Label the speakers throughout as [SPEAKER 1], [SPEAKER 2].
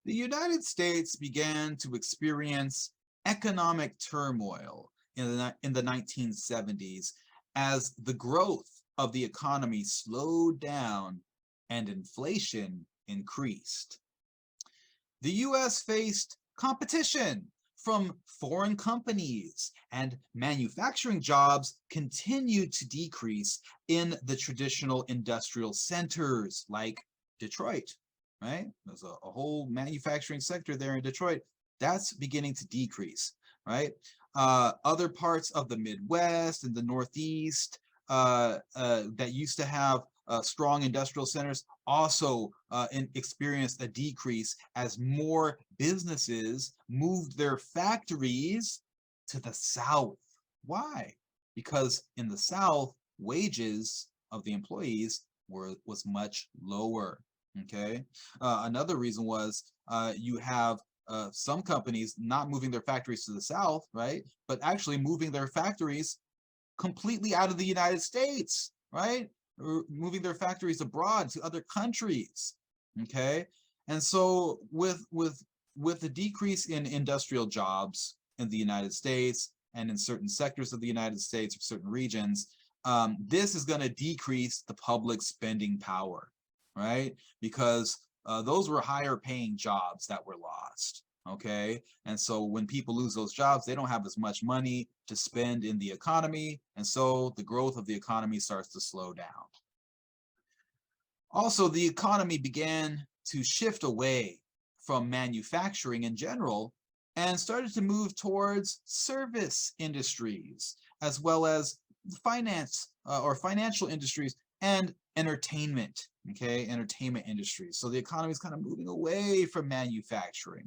[SPEAKER 1] The United States began to experience economic turmoil in the 1970s as the growth of the economy slowed down and inflation increased. The US faced competition from foreign companies, and manufacturing jobs continued to decrease in the traditional industrial centers like Detroit, right? There's a whole manufacturing sector there in Detroit. That's beginning to decrease, right? Other parts of the Midwest and the Northeast that used to have strong industrial centers also experienced a decrease as more businesses moved their factories to the South. Why? Because in the South, wages of the employees was much lower. Okay. Another reason was you have some companies not moving their factories to the South, right? But actually moving their factories completely out of the United States, right? Or moving their factories abroad to other countries. Okay. And so with the decrease in industrial jobs in the United States and in certain sectors of the United States or certain regions, this is going to decrease the public spending power, right? Because those were higher paying jobs that were lost. Okay. And so when people lose those jobs, they don't have as much money to spend in the economy. And so the growth of the economy starts to slow down. Also, the economy began to shift away from manufacturing in general and started to move towards service industries, as well as finance or financial industries and entertainment, okay, entertainment industries. So the economy is kind of moving away from manufacturing.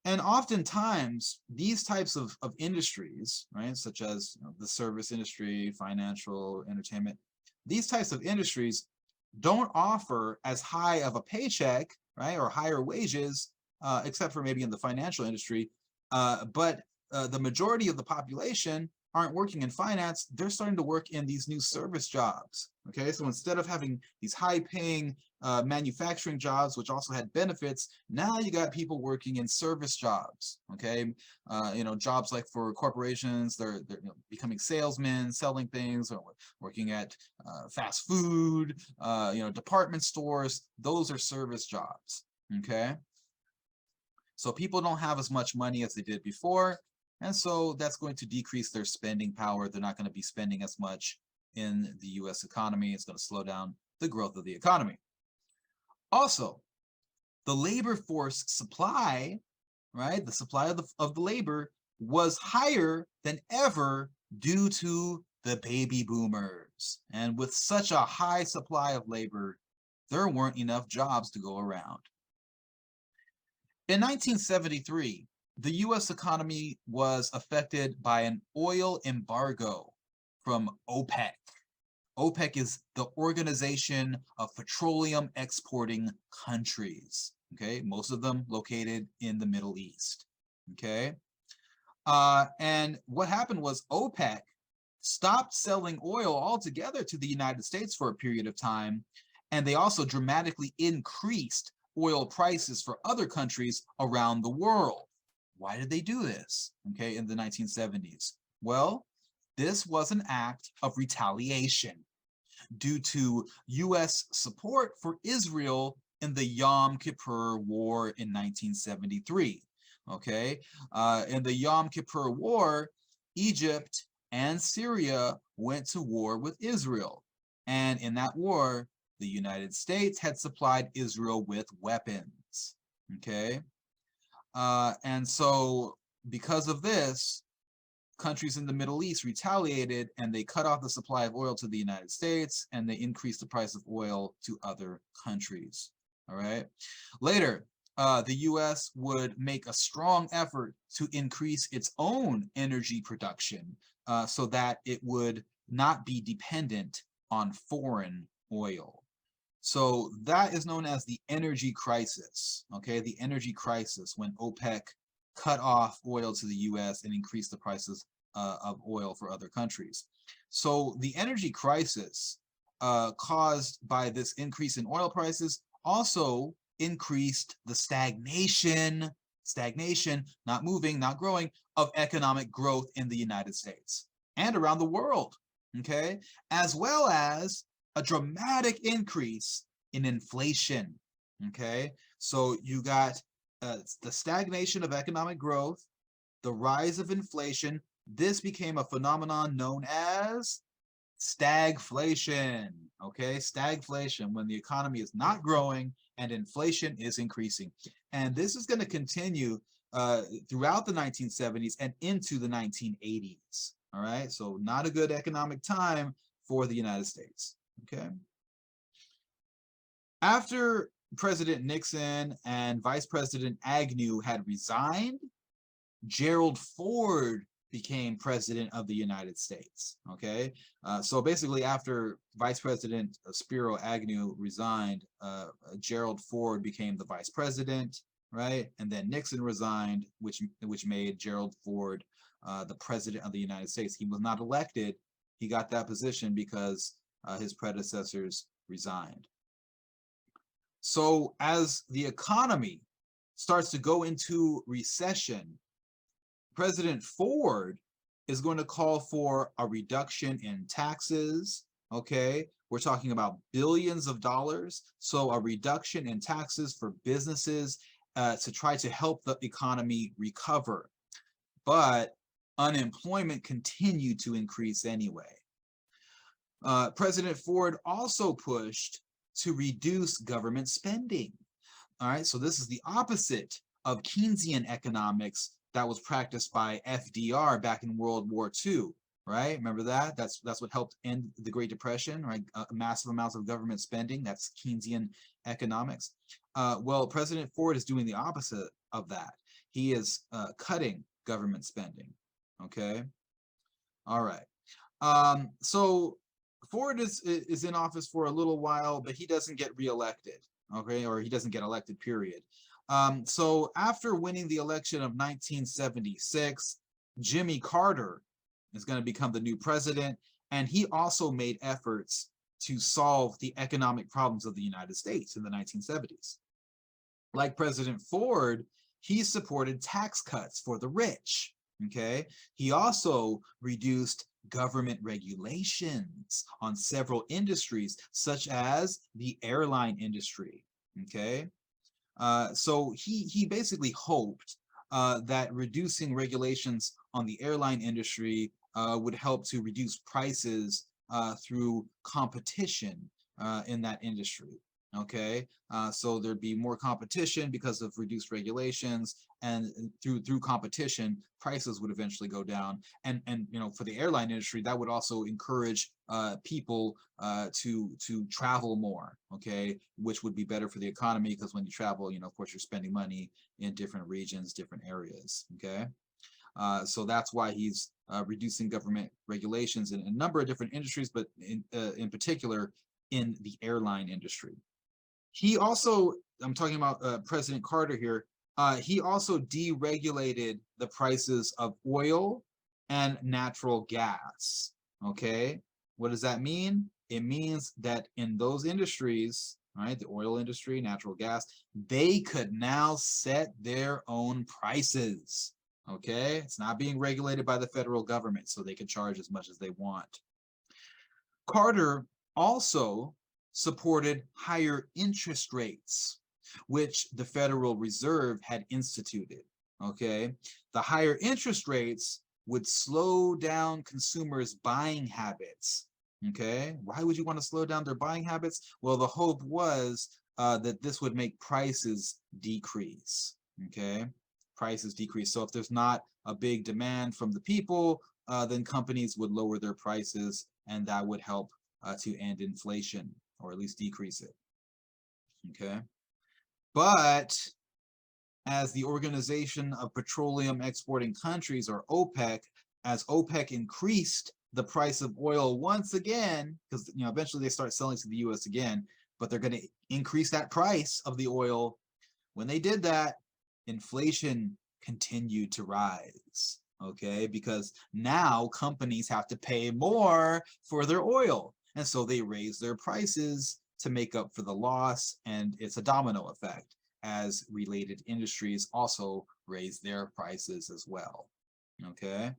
[SPEAKER 1] And oftentimes, these types of industries, right, such as the service industry, financial, entertainment, these types of industries don't offer as high of a paycheck, right, or higher wages, except for maybe in the financial industry. But the majority of the population aren't working in finance. They're starting to work in these new service jobs. Okay, so instead of having these high-paying manufacturing jobs, which also had benefits, now you got people working in service jobs. Okay, jobs like for corporations, they're becoming salesmen, selling things, or working at fast food, department stores. Those are service jobs. Okay, so people don't have as much money as they did before, and so that's going to decrease their spending power. They're not going to be spending as much in the US economy. It's going to slow down the growth of the economy. Also, the labor force supply, right, the supply of the labor was higher than ever due to the baby boomers. And with such a high supply of labor, there weren't enough jobs to go around. In 1973, the US economy was affected by an oil embargo from OPEC. OPEC is the Organization of Petroleum Exporting Countries. Okay, most of them located in the Middle East. Okay, and what happened was OPEC stopped selling oil altogether to the United States for a period of time, and they also dramatically increased oil prices for other countries around the world. Why did they do this? Okay, in the 1970s. Well, this was an act of retaliation due to US support for Israel in the Yom Kippur War in 1973. Okay, in the Yom Kippur War, Egypt and Syria went to war with Israel. And in that war, the United States had supplied Israel with weapons. Okay, and so because of this, countries in the Middle East retaliated and they cut off the supply of oil to the United States and they increased the price of oil to other countries. All right. Later, the US would make a strong effort to increase its own energy production so that it would not be dependent on foreign oil. So that is known as the energy crisis. Okay, the energy crisis, when OPEC cut off oil to the US and increased the prices of oil for other countries. So the energy crisis caused by this increase in oil prices also increased the stagnation, not moving, not growing, of economic growth in the United States and around the world, okay? As well as a dramatic increase in inflation, okay? So you got the stagnation of economic growth, the rise of inflation. This became a phenomenon known as stagflation, okay? Stagflation, when the economy is not growing and inflation is increasing. And this is going to continue throughout the 1970s and into the 1980s, all right? So not a good economic time for the United States, okay? After President Nixon and Vice President Agnew had resigned, Gerald Ford became president of the United States, okay? So basically after Vice President Spiro Agnew resigned, Gerald Ford became the vice president, right? And then Nixon resigned, which made Gerald Ford the president of the United States. He was not elected. He got that position because his predecessors resigned. So as the economy starts to go into recession, President Ford is going to call for a reduction in taxes, okay? We're talking about billions of dollars. So a reduction in taxes for businesses to try to help the economy recover. But unemployment continued to increase anyway. President Ford also pushed to reduce government spending. All right, so this is the opposite of Keynesian economics that was practiced by FDR back in World War II, right? Remember that? That's what helped end the Great Depression, right? Massive amounts of government spending. That's Keynesian economics. Well, President Ford is doing the opposite of that. He is cutting government spending, okay? All right. So Ford is in office for a little while, but he doesn't get reelected, okay? Or he doesn't get elected, period. So after winning the election of 1976, Jimmy Carter is going to become the new president, and he also made efforts to solve the economic problems of the United States in the 1970s. Like President Ford, he supported tax cuts for the rich, okay? He also reduced government regulations on several industries, such as the airline industry, okay? So he basically hoped that reducing regulations on the airline industry would help to reduce prices through competition in that industry. Okay, so there'd be more competition because of reduced regulations, and through competition, prices would eventually go down. And you know, for the airline industry, that would also encourage people to travel more. Okay, which would be better for the economy, because when you travel, you know, of course, you're spending money in different regions, different areas. Okay, so that's why he's reducing government regulations in a number of different industries, but in particular in the airline industry. He also, I'm talking about President Carter here, he also deregulated the prices of oil and natural gas, okay? What does that mean? It means that in those industries, right, the oil industry, natural gas, they could now set their own prices, okay? It's not being regulated by the federal government, so they can charge as much as they want. Carter also supported higher interest rates, which the Federal Reserve had instituted, okay? The higher interest rates would slow down consumers' buying habits, okay? Why would you want to slow down their buying habits? Well, the hope was that this would make prices decrease, okay? Prices decrease. So if there's not a big demand from the people, then companies would lower their prices, and that would help to end inflation, or at least decrease it, okay? But as the Organization of Petroleum Exporting Countries, or OPEC, as OPEC increased the price of oil once again, because you know eventually they start selling to the US again, but they're going to increase that price of the oil. When they did that, inflation continued to rise, okay? Because now companies have to pay more for their oil, and so they raise their prices to make up for the loss, and it's a domino effect as related industries also raise their prices as well. Okay.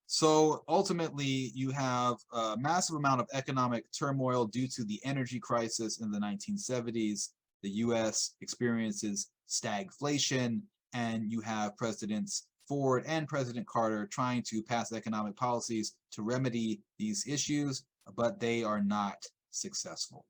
[SPEAKER 1] So ultimately, you have a massive amount of economic turmoil due to the energy crisis in the 1970s. The US experiences stagflation, and you have Presidents Ford and President Carter trying to pass economic policies to remedy these issues, but they are not successful.